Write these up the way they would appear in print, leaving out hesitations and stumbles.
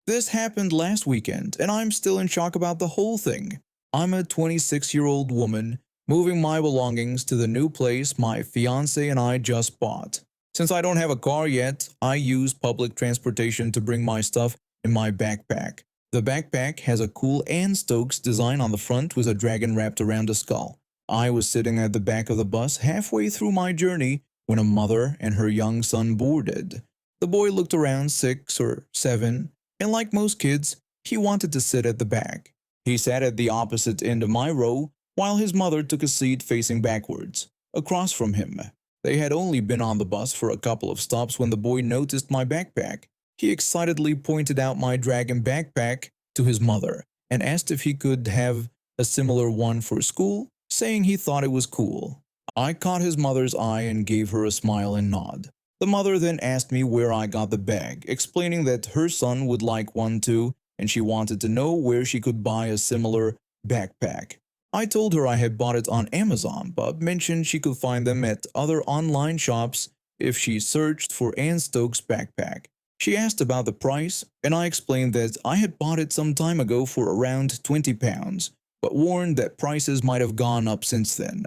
This happened last weekend, and I'm still in shock about the whole thing. I'm a 26-year-old woman moving my belongings to the new place my fiance and I just bought. Since I don't have a car yet, I use public transportation to bring my stuff in my backpack. The backpack has a cool Anne Stokes design on the front with a dragon wrapped around a skull. I was sitting at the back of the bus halfway through my journey when a mother and her young son boarded. The boy looked around 6 or 7, and like most kids, he wanted to sit at the back. He sat at the opposite end of my row, while his mother took a seat facing backwards, across from him. They had only been on the bus for a couple of stops when the boy noticed my backpack. He excitedly pointed out my dragon backpack to his mother and asked if he could have a similar one for school, saying he thought it was cool. I caught his mother's eye and gave her a smile and nod. The mother then asked me where I got the bag, explaining that her son would like one too, and she wanted to know where she could buy a similar backpack. I told her I had bought it on Amazon, but mentioned she could find them at other online shops if she searched for Anne Stokes backpack. She asked about the price, and I explained that I had bought it some time ago for around £20, but warned that prices might have gone up since then.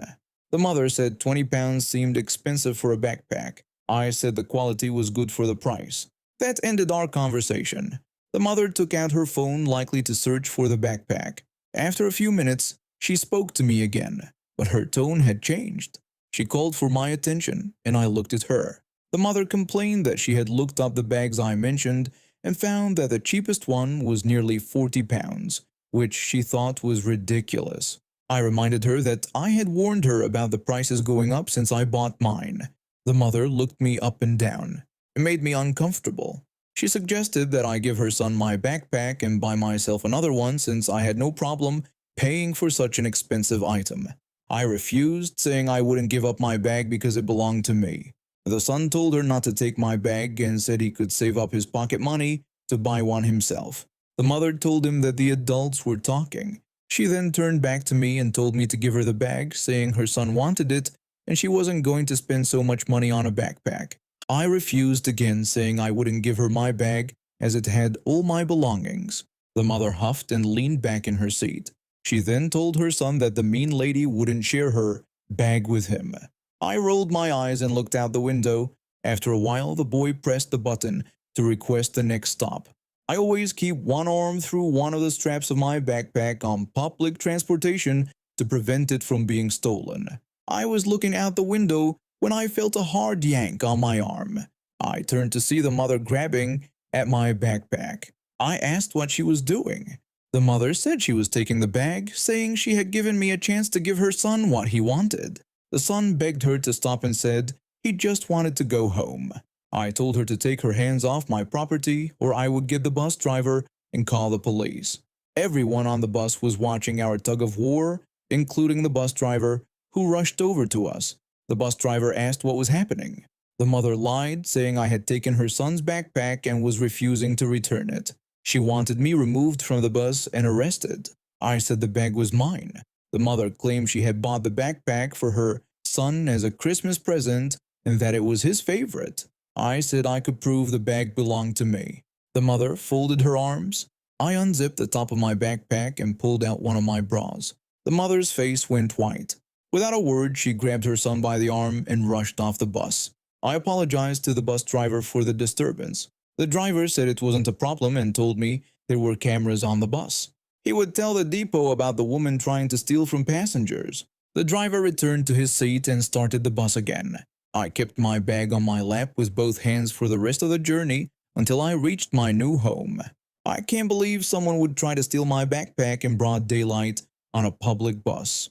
The mother said £20 seemed expensive for a backpack. I said the quality was good for the price. That ended our conversation. The mother took out her phone, likely to search for the backpack. After a few minutes, she spoke to me again, but her tone had changed. She called for my attention, and I looked at her. The mother complained that she had looked up the bags I mentioned and found that the cheapest one was nearly £40, which she thought was ridiculous. I reminded her that I had warned her about the prices going up since I bought mine. The mother looked me up and down. It made me uncomfortable. She suggested that I give her son my backpack and buy myself another one since I had no problem paying for such an expensive item. I refused, saying I wouldn't give up my bag because it belonged to me. The son told her not to take my bag and said he could save up his pocket money to buy one himself. The mother told him that the adults were talking. She then turned back to me and told me to give her the bag, saying her son wanted it and she wasn't going to spend so much money on a backpack. I refused again, saying I wouldn't give her my bag as it had all my belongings. The mother huffed and leaned back in her seat. She then told her son that the mean lady wouldn't share her bag with him. I rolled my eyes and looked out the window. After a while, the boy pressed the button to request the next stop. I always keep one arm through one of the straps of my backpack on public transportation to prevent it from being stolen. I was looking out the window when I felt a hard yank on my arm. I turned to see the mother grabbing at my backpack. I asked what she was doing. The mother said she was taking the bag, saying she had given me a chance to give her son what he wanted. The son begged her to stop and said he just wanted to go home. I told her to take her hands off my property or I would get the bus driver and call the police. Everyone on the bus was watching our tug of war, including the bus driver, who rushed over to us. The bus driver asked what was happening. The mother lied, saying I had taken her son's backpack and was refusing to return it. She wanted me removed from the bus and arrested. I said the bag was mine. The mother claimed she had bought the backpack for her son as a Christmas present and that it was his favorite. I said I could prove the bag belonged to me. The mother folded her arms. I unzipped the top of my backpack and pulled out one of my bras. The mother's face went white. Without a word, she grabbed her son by the arm and rushed off the bus. I apologized to the bus driver for the disturbance. The driver said it wasn't a problem and told me there were cameras on the bus. He would tell the depot about the woman trying to steal from passengers. The driver returned to his seat and started the bus again. I kept my bag on my lap with both hands for the rest of the journey until I reached my new home. I can't believe someone would try to steal my backpack in broad daylight on a public bus.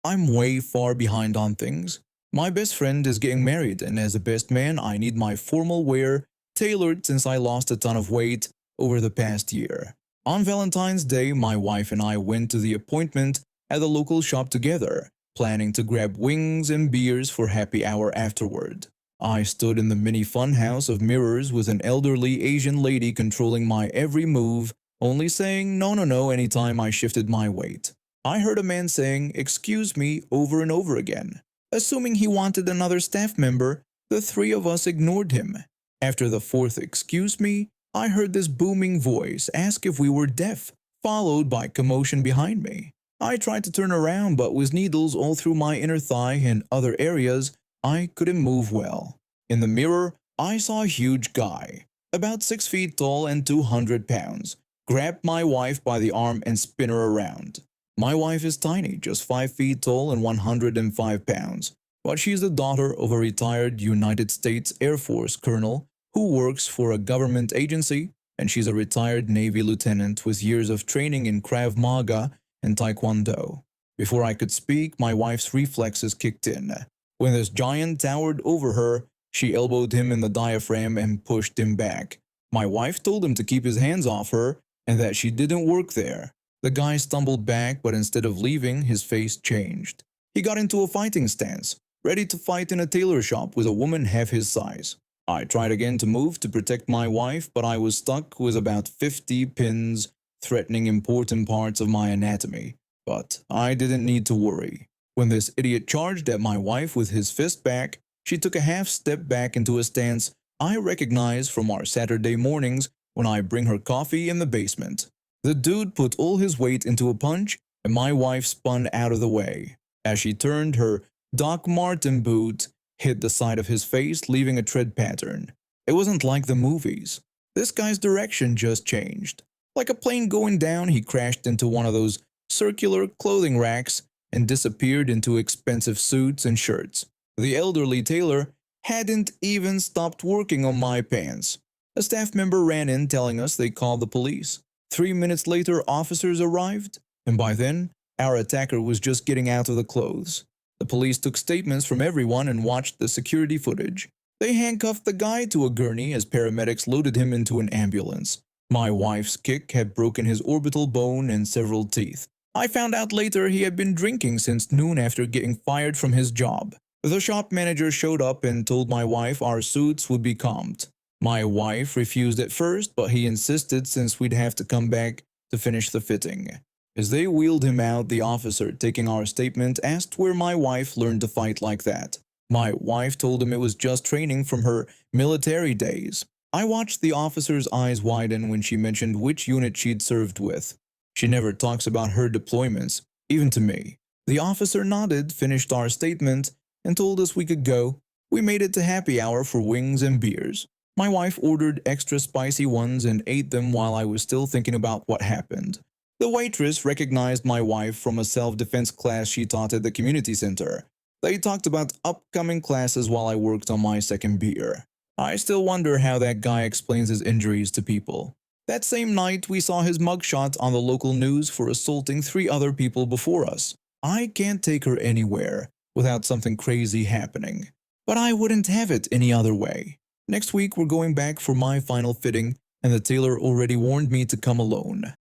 I'm way far behind on things. My best friend is getting married, and as a best man, I need my formal wear tailored since I lost a ton of weight over the past year. On Valentine's Day, my wife and I went to the appointment at the local shop together, planning to grab wings and beers for happy hour afterward. I stood in the mini funhouse of mirrors with an elderly Asian lady controlling my every move, only saying no anytime I shifted my weight. I heard a man saying, "Excuse me," over and over again. Assuming he wanted another staff member, the three of us ignored him. After the fourth "excuse me," I heard this booming voice ask if we were deaf, followed by commotion behind me. I tried to turn around, but with needles all through my inner thigh and other areas, I couldn't move well. In the mirror, I saw a huge guy, about 6 feet tall and 200 pounds, grab my wife by the arm and spin her around. My wife is tiny, just 5 feet tall and 105 pounds, but she's the daughter of a retired United States Air Force colonel who works for a government agency, and she's a retired Navy lieutenant with years of training in Krav Maga and Taekwondo. Before I could speak, my wife's reflexes kicked in. When this giant towered over her, she elbowed him in the diaphragm and pushed him back. My wife told him to keep his hands off her and that she didn't work there. The guy stumbled back, but instead of leaving, his face changed. He got into a fighting stance, ready to fight in a tailor shop with a woman half his size. I tried again to move to protect my wife, but I was stuck with about 50 pins threatening important parts of my anatomy. But I didn't need to worry. When this idiot charged at my wife with his fist back, she took a half step back into a stance I recognize from our Saturday mornings when I bring her coffee in the basement. The dude put all his weight into a punch, and my wife spun out of the way. As she turned, her Doc Marten boot hit the side of his face, leaving a tread pattern. It wasn't like the movies. This guy's direction just changed. Like a plane going down, he crashed into one of those circular clothing racks and disappeared into expensive suits and shirts. The elderly tailor hadn't even stopped working on my pants. A staff member ran in telling us they called the police. 3 minutes later, officers arrived, and by then, our attacker was just getting out of the clothes. The police took statements from everyone and watched the security footage. They handcuffed the guy to a gurney as paramedics loaded him into an ambulance. My wife's kick had broken his orbital bone and several teeth. I found out later he had been drinking since noon after getting fired from his job. The shop manager showed up and told my wife our suits would be comped. My wife refused at first, but he insisted since we'd have to come back to finish the fitting. As they wheeled him out, the officer taking our statement asked where my wife learned to fight like that. My wife told him it was just training from her military days. I watched the officer's eyes widen when she mentioned which unit she'd served with. She never talks about her deployments, even to me. The officer nodded, finished our statement, and told us we could go. We made it to happy hour for wings and beers. My wife ordered extra spicy ones and ate them while I was still thinking about what happened. The waitress recognized my wife from a self-defense class she taught at the community center. They talked about upcoming classes while I worked on my second beer. I still wonder how that guy explains his injuries to people. That same night, we saw his mugshot on the local news for assaulting 3 other people before us. I can't take her anywhere without something crazy happening. But I wouldn't have it any other way. Next week, we're going back for my final fitting, and the tailor already warned me to come alone.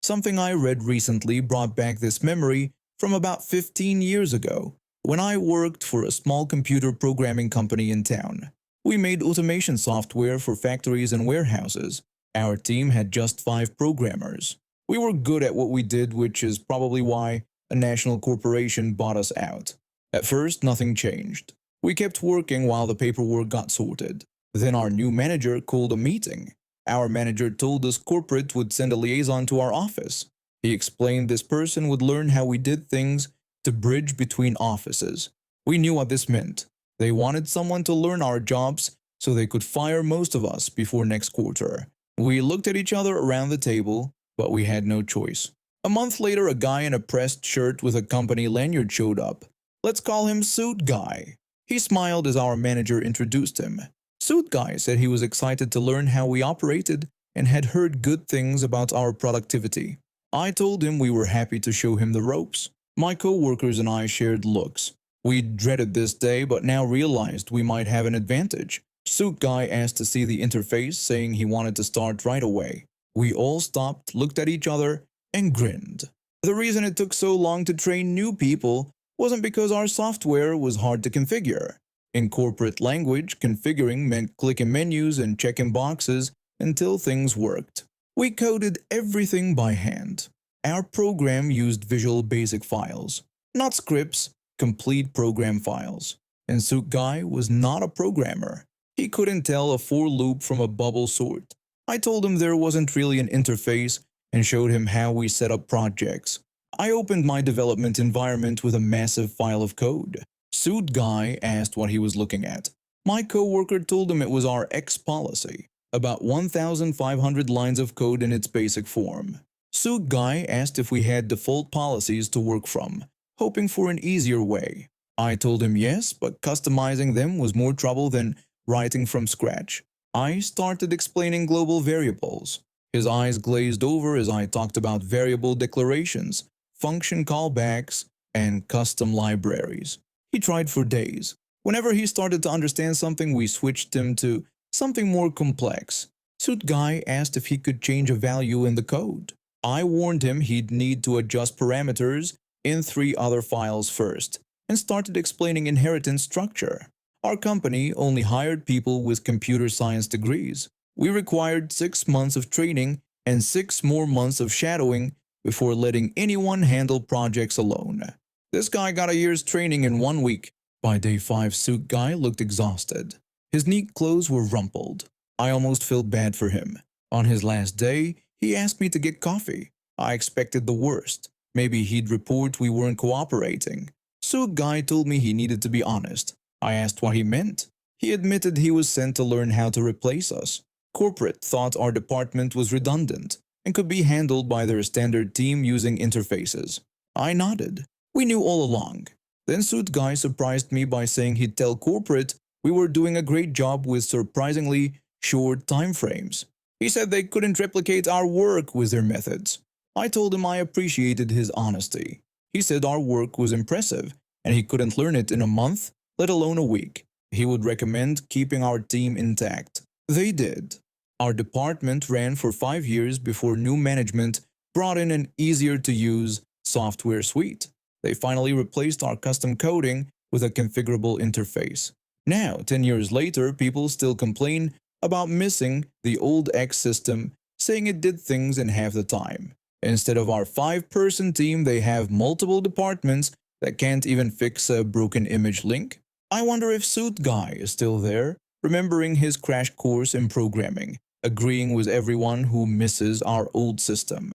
Something I read recently brought back this memory from about 15 years ago, when I worked for a small computer programming company in town. We made automation software for factories and warehouses. Our team had just 5 programmers. We were good at what we did, which is probably why a national corporation bought us out. At first, nothing changed. We kept working while the paperwork got sorted. Then our new manager called a meeting. Our manager told us corporate would send a liaison to our office. He explained this person would learn how we did things to bridge between offices. We knew what this meant. They wanted someone to learn our jobs so they could fire most of us before next quarter. We looked at each other around the table, but we had no choice. A month later, a guy in a pressed shirt with a company lanyard showed up. Let's call him Suit Guy. He smiled as our manager introduced him. Suit Guy said he was excited to learn how we operated and had heard good things about our productivity. I told him we were happy to show him the ropes. My co-workers and I shared looks. We dreaded this day, but now realized we might have an advantage. Suit Guy asked to see the interface, saying he wanted to start right away. We all stopped, looked at each other, and grinned. The reason it took so long to train new people wasn't because our software was hard to configure. In corporate language, configuring meant clicking menus and checking boxes until things worked. We coded everything by hand. Our program used Visual Basic files, not scripts, complete program files. and Suit Guy was not a programmer. He couldn't tell a for loop from a bubble sort. I told him there wasn't really an interface and showed him how we set up projects. I opened my development environment with a massive file of code. Suit Guy asked what he was looking at. My coworker told him it was our X policy, about 1,500 lines of code in its basic form. Suit Guy asked if we had default policies to work from, hoping for an easier way. I told him yes, but customizing them was more trouble than writing from scratch. I started explaining global variables. His eyes glazed over as I talked about variable declarations, function callbacks, and custom libraries. He tried for days. Whenever he started to understand something, we switched him to something more complex. Suit Guy asked if he could change a value in the code. I warned him he'd need to adjust parameters in 3 other files first, and started explaining inheritance structure. Our company only hired people with computer science degrees. We required 6 months of training and 6 more months of shadowing before letting anyone handle projects alone. This guy got a year's training in 1 week. By day 5, Suit Guy looked exhausted. His neat clothes were rumpled. I almost felt bad for him. On his last day, he asked me to get coffee. I expected the worst. Maybe he'd report we weren't cooperating. Suit Guy told me he needed to be honest. I asked what he meant. He admitted he was sent to learn how to replace us. Corporate thought our department was redundant and could be handled by their standard team using interfaces. I nodded. We knew all along. Then Suit Guy surprised me by saying he'd tell corporate we were doing a great job with surprisingly short time frames. He said they couldn't replicate our work with their methods. I told him I appreciated his honesty. He said our work was impressive and he couldn't learn it in a month, let alone a week. He would recommend keeping our team intact. They did. Our department ran for 5 years before new management brought in an easier-to-use software suite. They finally replaced our custom coding with a configurable interface. Now, 10 years later, people still complain about missing the old X system, saying it did things in half the time. Instead of our 5-person team, they have multiple departments that can't even fix a broken image link. I wonder if Suit Guy is still there, remembering his crash course in programming, agreeing with everyone who misses our old system.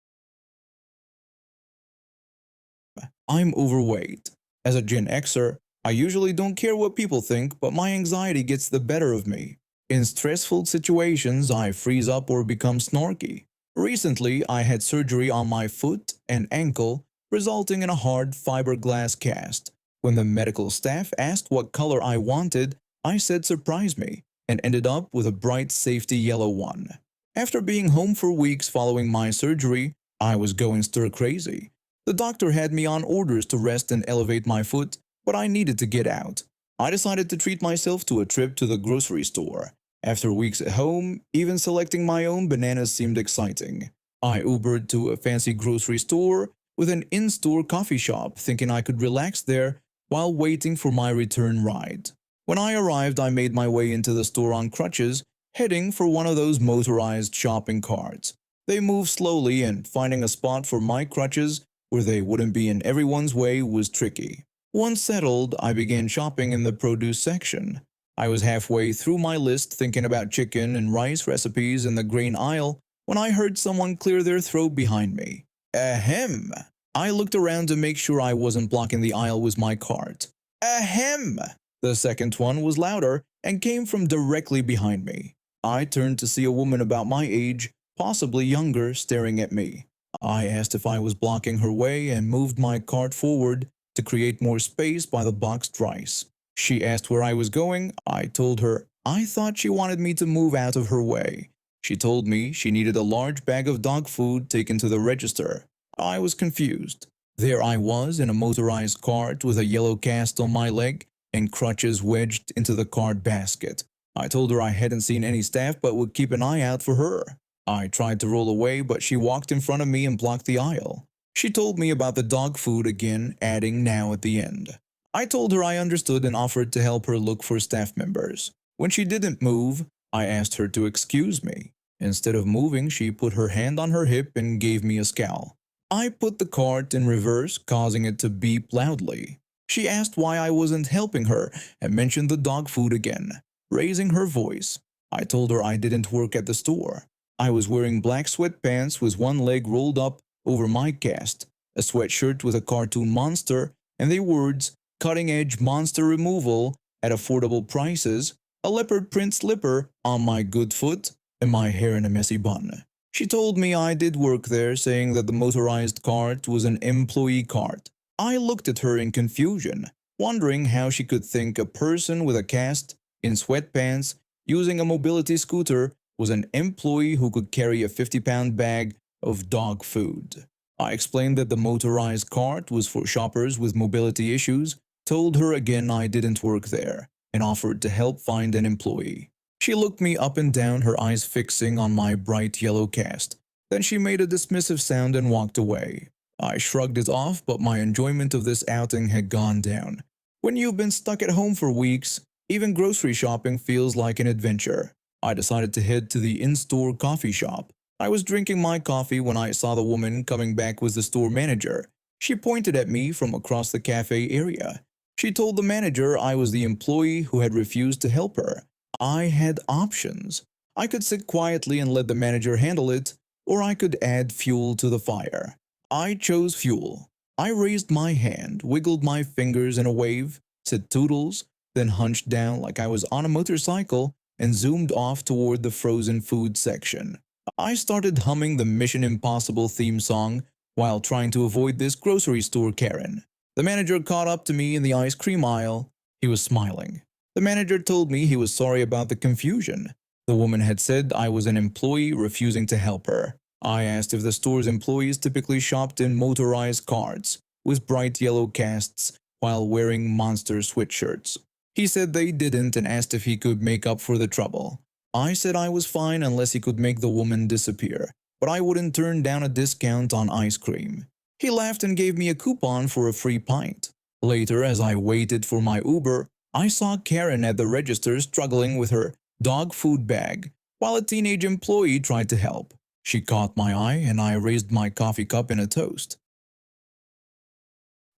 I'm overweight. As a Gen Xer, I usually don't care what people think, but my anxiety gets the better of me. In stressful situations, I freeze up or become snarky. Recently, I had surgery on my foot and ankle, resulting in a hard fiberglass cast. When the medical staff asked what color I wanted, I said surprise me, and ended up with a bright safety yellow one. After being home for weeks following my surgery, I was going stir crazy. The doctor had me on orders to rest and elevate my foot, but I needed to get out. I decided to treat myself to a trip to the grocery store. After weeks at home, even selecting my own bananas seemed exciting. I Ubered to a fancy grocery store with an in-store coffee shop, thinking I could relax there while waiting for my return ride. When I arrived, I made my way into the store on crutches, heading for one of those motorized shopping carts. They moved slowly, and finding a spot for my crutches where they wouldn't be in everyone's way was tricky. Once settled, I began shopping in the produce section. I was halfway through my list thinking about chicken and rice recipes in the grain aisle when I heard someone clear their throat behind me. Ahem! I looked around to make sure I wasn't blocking the aisle with my cart. Ahem! The second one was louder and came from directly behind me. I turned to see a woman about my age, possibly younger, staring at me. I asked if I was blocking her way and moved my cart forward to create more space by the boxed rice. She asked where I was going. I told her I thought she wanted me to move out of her way. She told me she needed a large bag of dog food taken to the register. I was confused. There I was in a motorized cart with a yellow cast on my leg and crutches wedged into the cart basket. I told her I hadn't seen any staff but would keep an eye out for her. I tried to roll away, but she walked in front of me and blocked the aisle. She told me about the dog food again, adding now at the end. I told her I understood and offered to help her look for staff members. When she didn't move, I asked her to excuse me. Instead of moving, she put her hand on her hip and gave me a scowl. I put the cart in reverse, causing it to beep loudly. She asked why I wasn't helping her and mentioned the dog food again, raising her voice. I told her I didn't work at the store. I was wearing black sweatpants with one leg rolled up over my cast, a sweatshirt with a cartoon monster, and the words cutting edge monster removal at affordable prices, a leopard print slipper on my good foot, and my hair in a messy bun. She told me I did work there, saying that the motorized cart was an employee cart. I looked at her in confusion, wondering how she could think a person with a cast, in sweatpants, using a mobility scooter was an employee who could carry a 50-pound bag of dog food. I explained that the motorized cart was for shoppers with mobility issues, told her again I didn't work there, and offered to help find an employee. She looked me up and down, her eyes fixing on my bright yellow cast. Then she made a dismissive sound and walked away. I shrugged it off, but my enjoyment of this outing had gone down. When you've been stuck at home for weeks, even grocery shopping feels like an adventure. I decided to head to the in-store coffee shop. I was drinking my coffee when I saw the woman coming back with the store manager. She pointed at me from across the cafe area. She told the manager I was the employee who had refused to help her. I had options. I could sit quietly and let the manager handle it, or I could add fuel to the fire. I chose fuel. I raised my hand, wiggled my fingers in a wave, said toodles, then hunched down like I was on a motorcycle and zoomed off toward the frozen food section. I started humming the Mission Impossible theme song while trying to avoid this grocery store Karen. The manager caught up to me in the ice cream aisle. He was smiling. The manager told me he was sorry about the confusion. The woman had said I was an employee refusing to help her. I asked if the store's employees typically shopped in motorized carts with bright yellow casts while wearing monster sweatshirts. He said they didn't and asked if he could make up for the trouble. I said I was fine unless he could make the woman disappear, but I wouldn't turn down a discount on ice cream. He laughed and gave me a coupon for a free pint. Later, as I waited for my Uber, I saw Karen at the register struggling with her dog food bag, while a teenage employee tried to help. She caught my eye and I raised my coffee cup in a toast.